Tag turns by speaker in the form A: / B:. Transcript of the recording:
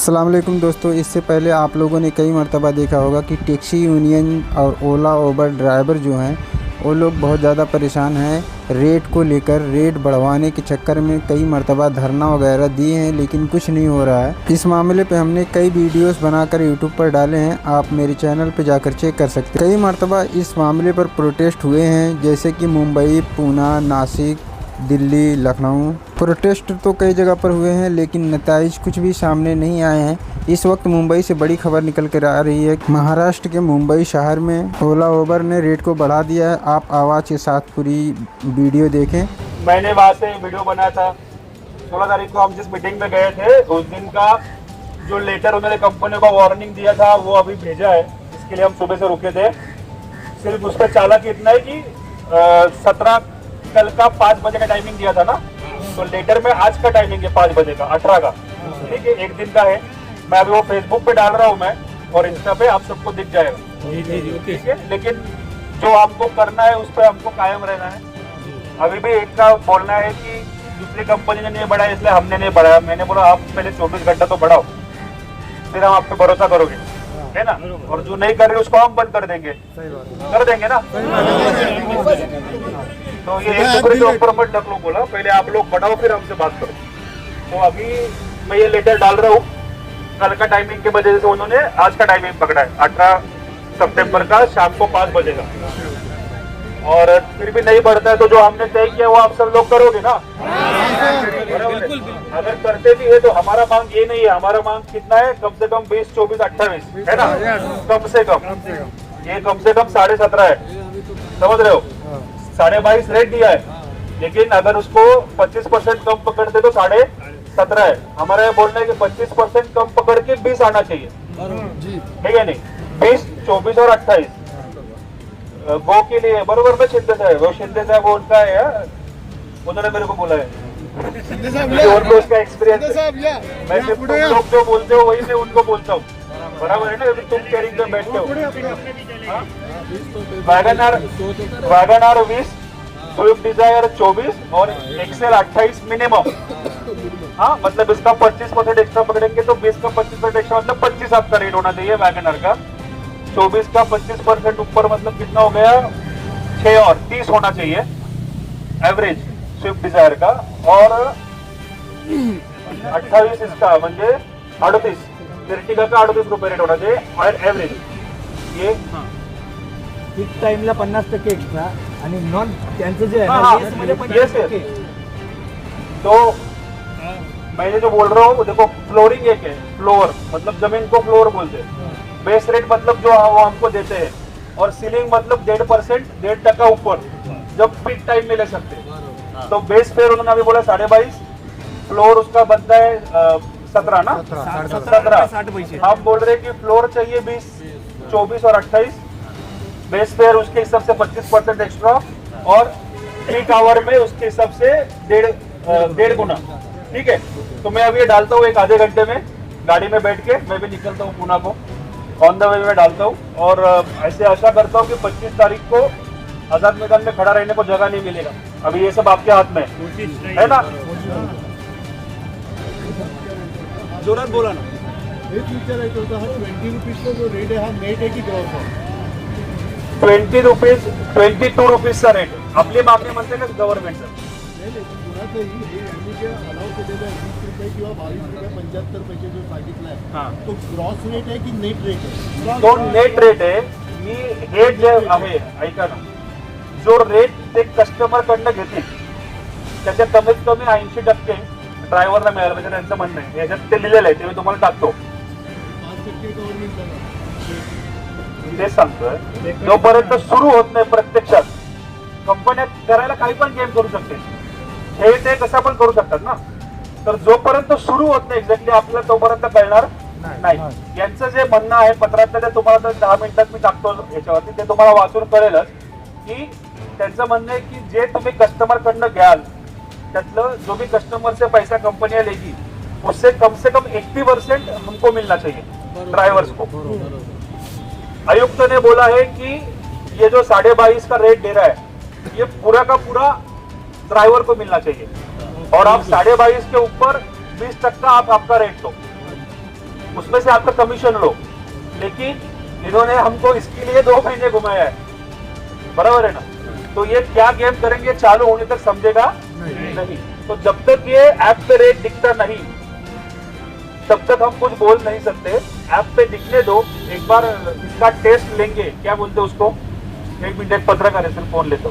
A: अस्सलाम वालेकुम दोस्तों, इससे पहले आप लोगों ने कई मर्तबा देखा होगा कि टैक्सी यूनियन और ओला उबर ड्राइवर जो हैं वो लोग बहुत ज़्यादा परेशान हैं रेट को लेकर। रेट बढ़वाने के चक्कर में कई मर्तबा धरना वगैरह दिए हैं लेकिन कुछ नहीं हो रहा है। इस मामले पे हमने कई वीडियोस बनाकर यूट्यूब पर डाले हैं, आप मेरे चैनल पे जाकर चेक कर सकते हैं। कई मर्तबा इस मामले पर प्रोटेस्ट हुए हैं, जैसे कि मुंबई, पूना, नासिक, दिल्ली, लखनऊ। प्रोटेस्ट तो कई जगह पर हुए हैं लेकिन नताइज कुछ भी सामने नहीं आए हैं। इस वक्त मुंबई से बड़ी खबर निकल कर आ रही है। महाराष्ट्र के मुंबई शहर में ओला उबर ने रेट को बढ़ा दिया है। आप आवाज़ के साथ पूरी वीडियो देखें।
B: मैंने वहाँ से वीडियो बनाया था 16 तारीख को। हम जिस मीटिंग में गए थे उस दिन का जो लेटर उन्होंने कंपनी को वार्निंग दिया था वो अभी भेजा है, इसके लिए हम सुबह से रुके थे। सिर्फ उसका चालक इतना है कि 17 कल का 5 बजे का टाइमिंग दिया था ना, तो लेटर में आज का टाइमिंग है 5 बजे का, 18 का, ठीक है, एक दिन का है। मैं अभी वो फेसबुक पे डाल रहा हूँ मैं, और इंस्टा पे आप सबको दिख जाएगा, ठीक है। लेकिन जो हमको करना है उस पर हमको कायम रहना है। अभी भी एक का बोलना है कि दूसरी कंपनी ने नहीं बढ़ाया इसलिए हमने नहीं बढ़ाया। मैंने बोला आप पहले 24 घंटा तो बढ़ाओ, फिर हम आप पे भरोसा करोगे, है ना। और जो नहीं कर रहे उसको हम बंद कर देंगे, कर देंगे ना। तो ये एक दूसरे के ऊपर मत ढकलो, बोला पहले आप लोग बढ़ाओ फिर हमसे बात करो। तो अभी मैं ये लेटर डाल रहा हूँ। कल का टाइमिंग की वजह से उन्होंने आज का टाइमिंग पकड़ा है 18 सितंबर का शाम को 5 बजे का। और फिर भी नहीं बढ़ता है तो जो हमने तय किया वो आप सब लोग करोगे ना। अगर करते भी है तो हमारा मांग ये नहीं है। हमारा मांग कितना है, कम से कम 20, 24, 28 है ना, कम से कम। ये कम से कम 17.5 है, समझ रहे हो। 22.5 रेट दिया है, लेकिन अगर उसको 25% कम पकड़ते तो 17.5 है। हमारा ये बोलना है कि 25% कम पकड़ के 20 आना चाहिए, ठीक है नहीं, 20, 24 और 28 गो के लिए बरोबर में। शिंदे साहब, वो शिंदे साहब वो उनका है, उन्होंने मेरे को बोला है, उनको उसका एक्सपीरियंस है। मैं सिर्फ तुम लोग जो बोलते हो वही मैं उनको बोलता हूँ, बराबर है ना। तुम कैरिंग में बैठते हो। वैगनआर 20, स्विफ्ट डिजायर 24 और एक्सेल 28 मिनिमम। हाँ, मतलब इसका 25% एक्स्ट्रा पकड़ेंगे तो 20 का 25% एक्स्ट्रा, मतलब 25 आपका रेट होना चाहिए वैगनआर का। 24 का 25% ऊपर मतलब कितना हो गया, 6 और 30 होना चाहिए एवरेज स्विफ्ट डिजायर का। और 28 इसका म्हणजे 38, एर्टिगा का 38 रुपये रेट होना चाहिए और एवरेज। ये
C: पीक टाइमला 50% एक्स्ट्रा आणि नॉन त्यांचं जे
B: हाँ,
C: आहे
B: हाँ,
C: मध्ये
B: yes,
C: 50%।
B: तो मैं जो बोल रहा हूँ देखो, फ्लोरिंग एक है, फ्लोर मतलब जमीन को फ्लोर बोलते हैं। बेस रेट मतलब जो वो हमको देते हैं, और सीलिंग मतलब 1.5% ऊपर जब पीक टाइम में ले सकते हैं। तो बेस फेयर उन्होंने अभी बोला 22.5, फ्लोर उसका बनता है 17 ना, 17।
C: 60 पैसे।
B: हम बोल रहे हैं कि फ्लोर चाहिए 20, 24 और 28, बेस फेयर उसके हिसाब से 25% एक्स्ट्रा, और पीक आवर में उसके हिसाब से 1.5 गुना, ठीक है। तो मैं अभी ये डालता हूँ एक आधे घंटे में, गाड़ी में बैठ के मैं भी निकलता हूँ पूना को, ऑन द वे में डालता हूँ। और ऐसे आशा करता हूँ कि 25 तारीख को आजाद मैदान में खड़ा रहने को जगह नहीं मिलेगा। अभी ये सब आपके हाथ में है ना।
C: जोरात बोला ना।
D: हेच विचारायचं होतं, हा 20 रुपीजचा जो रेट आहे हा नेट आहे की ग्रॉस आहे?
B: 20 रुपीज, 22 रुपीजचा रेट आपली मागणी म्हणते ना गव्हर्नमेंटचं।
D: नाही नाही, कुणाचंही हे यांनी जे अलाव केलेलं आहे 20 रुपये किंवा 22 रुपये 75 पैसे जो सांगितला आहे, तो ग्रॉस रेट आहे की नेट रेट आहे?
B: तो नेट रेट आहे। मी हे जे आहे, ऐका ना, जो रेट ते कस्टमर कडनं घेतील त्याच्या कमीत कमी 80% ड्रायव्हरला मिळालं पाहिजे, त्यांचं म्हणणं आहे। याच्यात ते लिहिलेलं आहे, ते मी तुम्हाला टाकतो,
D: 5% गव्हर्नमेंट
B: तेच सांगतोय। जोपर्यंत सुरू होत नाही प्रत्यक्षात, कंपन्या करायला काही पण गेम करू शकते, हे ते कसं पण करू शकतात ना। तर जोपर्यंत सुरू होत नाही एक्झॅक्टली आपल्याला तोपर्यंत कळणार नाही। यांचं जे म्हणणं आहे पत्रातलं ते तुम्हाला 10 मिनिटात मी टाकतो याच्यावरती, ते तुम्हाला वाचून कळेलच की त्यांचं म्हणणं आहे की जे तुम्ही कस्टमर कडनं घ्याल त्यातलं जो भी कस्टमर से पैसा कंपनियां लेगी उससे कम 80% हमको मिलना चाहिए ड्राइवर्स को। आयुक्त ने बोला है कि ये जो 22.5 का रेट दे रहा है ये पूरा का पूरा ड्राइवर को मिलना चाहिए, और आप 22.5 के ऊपर 20% आप आपका रेट दो, उसमें से आपका कमीशन लो। लेकिन इन्होंने हमको इसके लिए 2 महीने घुमाया है, बराबर है ना। तो ये क्या गेम करेंगे चालू होने तक समझेगा नहीं। तो जब तक ये ऐप पे रेट दिखता नहीं तब तक हम कुछ बोल नहीं सकते। ऐप पे दिखने दो, एक बार इसका टेस्ट लेंगे, क्या बोलते हैं उसको, एक मिनट, एक पत्रकार है, सिर्फ फोन लेता हूं।